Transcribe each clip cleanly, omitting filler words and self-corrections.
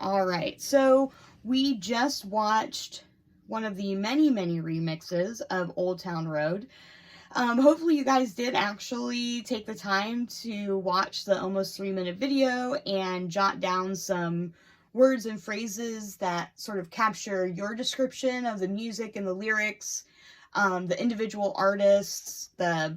All right, so we just watched one of the many, many remixes of Old Town Road. Hopefully you guys did actually take the time to watch the almost 3-minute video and jot down some words and phrases that sort of capture your description of the music and the lyrics, the individual artists, the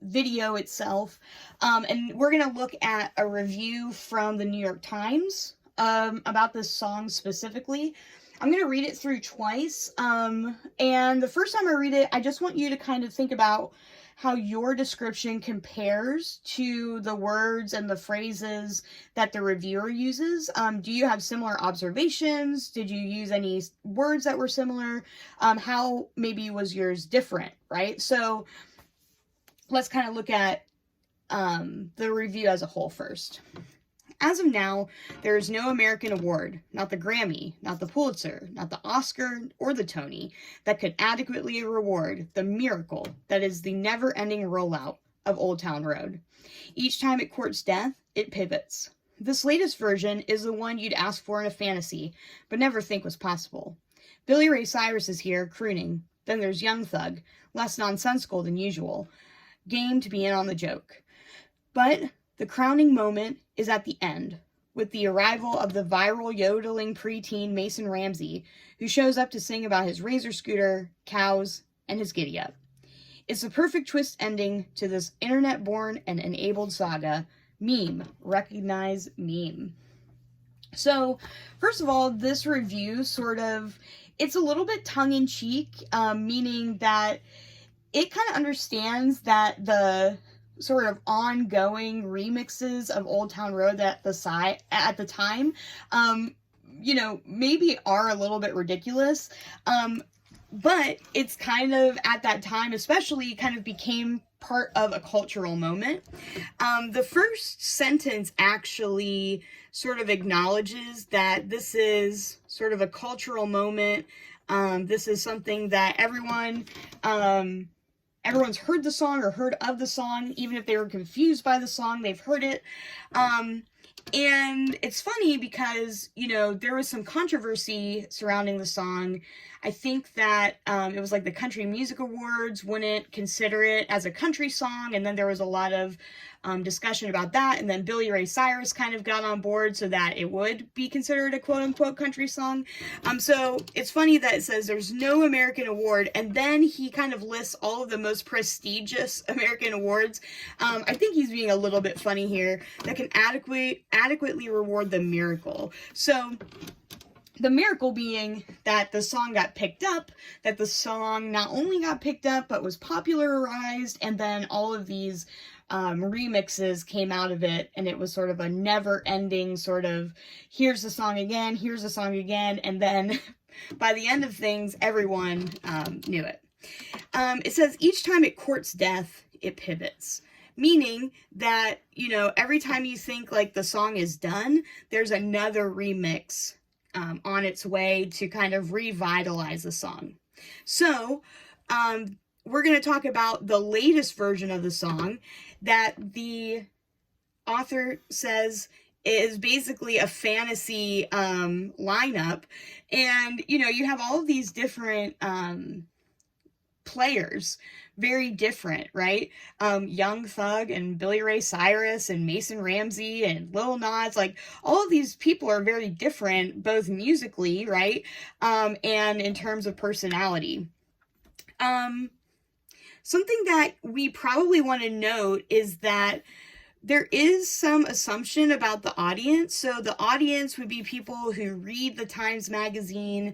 video itself. And we're going to look at a review from the New York Times about this song specifically. I'm going to read it through twice, and the first time I read it, I just want you to kind of think about how your description compares to the words and the phrases that the reviewer uses. Do you have similar observations? Did you use any words that were similar? How maybe was yours different, right? So let's kind of look at the review as a whole first. As of now, there is no American award, not the Grammy, not the Pulitzer, not the Oscar, or the Tony, that could adequately reward the miracle that is the never-ending rollout of Old Town Road. Each time it courts death, it pivots. This latest version is the one you'd ask for in a fantasy, but never think was possible. Billy Ray Cyrus is here, crooning. Then there's Young Thug, less nonsensical than usual, game to be in on the joke. But the crowning moment is at the end, with the arrival of the viral yodeling preteen Mason Ramsey, who shows up to sing about his razor scooter, cows, and his giddy-up. It's the perfect twist ending to this internet-born and enabled saga. Meme. Recognize meme. So, first of all, this review it's a little bit tongue-in-cheek, meaning that it kind of understands that the sort of ongoing remixes of Old Town Road at the time, maybe are a little bit ridiculous, but it's kind of, at that time especially, kind of became part of a cultural moment. The first sentence actually sort of acknowledges that this is sort of a cultural moment. This is something that everyone's heard the song or heard of the song. Even if they were confused by the song, they've heard it. And it's funny because, there was some controversy surrounding the song. I think that it was like the Country Music Awards wouldn't consider it as a country song, and then there was a lot of discussion about that, and then Billy Ray Cyrus kind of got on board so that it would be considered a quote-unquote country song. So it's funny that it says there's no American award, and then he kind of lists all of the most prestigious American awards. I think he's being a little bit funny here, that can adequately reward the miracle. So the miracle being that the song got picked up, that the song not only got picked up, but was popularized, and then all of these remixes came out of it, and it was sort of a never-ending sort of, here's the song again, and then by the end of things, everyone knew it. It says, each time it courts death, it pivots. Meaning that, every time you think like the song is done, there's another remix on its way to kind of revitalize the song. So, we're going to talk about the latest version of the song that the author says is basically a fantasy lineup. And, you have all of these different players, very different, right? Young Thug and Billy Ray Cyrus and Mason Ramsey and Lil Nas, like all of these people are very different, both musically, right? And in terms of personality. Something that we probably want to note is that there is some assumption about the audience. So the audience would be people who read the Times Magazine,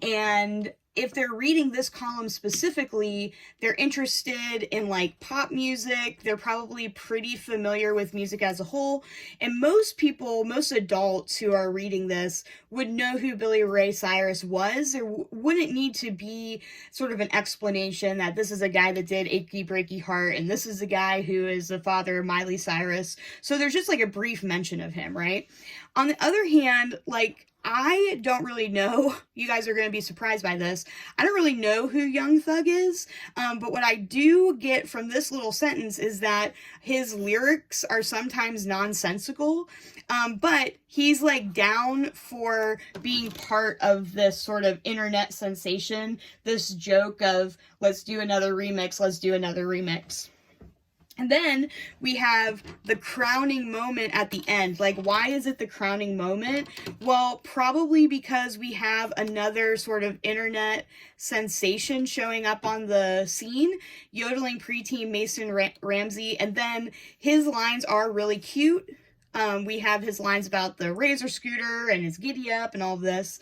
and if they're reading this column specifically, they're interested in like pop music. They're probably pretty familiar with music as a whole. And most adults who are reading this would know who Billy Ray Cyrus was. There wouldn't need to be sort of an explanation that this is a guy that did Achy Breaky Heart, and this is the guy who is the father of Miley Cyrus. So there's just like a brief mention of him, right? On the other hand, like, I don't really know, you guys are going to be surprised by this, I don't really know who Young Thug is, but what I do get from this little sentence is that his lyrics are sometimes nonsensical, but he's like down for being part of this sort of internet sensation, this joke of let's do another remix, let's do another remix. And then we have the crowning moment at the end. Like, why is it the crowning moment? Well, probably because we have another sort of internet sensation showing up on the scene, yodeling preteen Mason Ramsey, and then his lines are really cute. We have his lines about the razor scooter and his giddy up and all of this.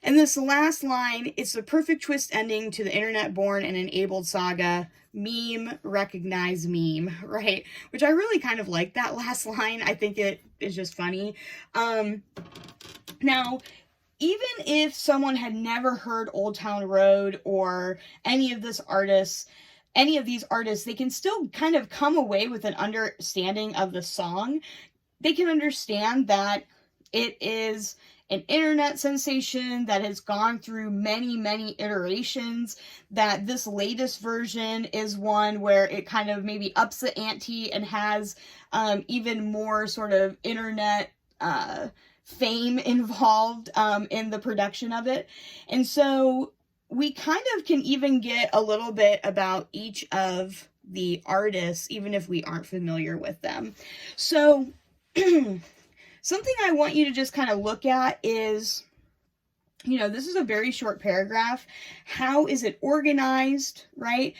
And this last line, it's the perfect twist ending to the internet-born and enabled saga. Meme, recognize meme, right? Which I really kind of like that last line. I think it is just funny. Now, even if someone had never heard Old Town Road or any of these artists, they can still kind of come away with an understanding of the song. They can understand that it is an internet sensation that has gone through many, many iterations, that this latest version is one where it kind of maybe ups the ante and has even more sort of internet fame involved in the production of it. And so we kind of can even get a little bit about each of the artists, even if we aren't familiar with them. So something I want you to just kind of look at is, you know, this is a very short paragraph. How is it organized, right?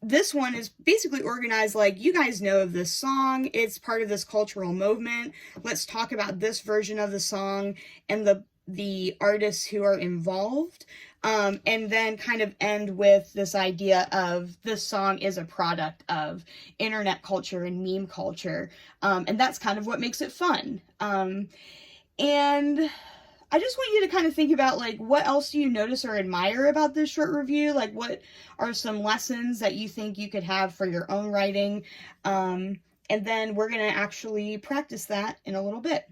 This one is basically organized like, you guys know of this song. It's part of this cultural movement. Let's talk about this version of the song and the artists who are involved. And then kind of end with this idea of this song is a product of internet culture and meme culture. And that's kind of what makes it fun. And I just want you to kind of think about, like, what else do you notice or admire about this short review? Like, what are some lessons that you think you could have for your own writing? And then we're going to actually practice that in a little bit.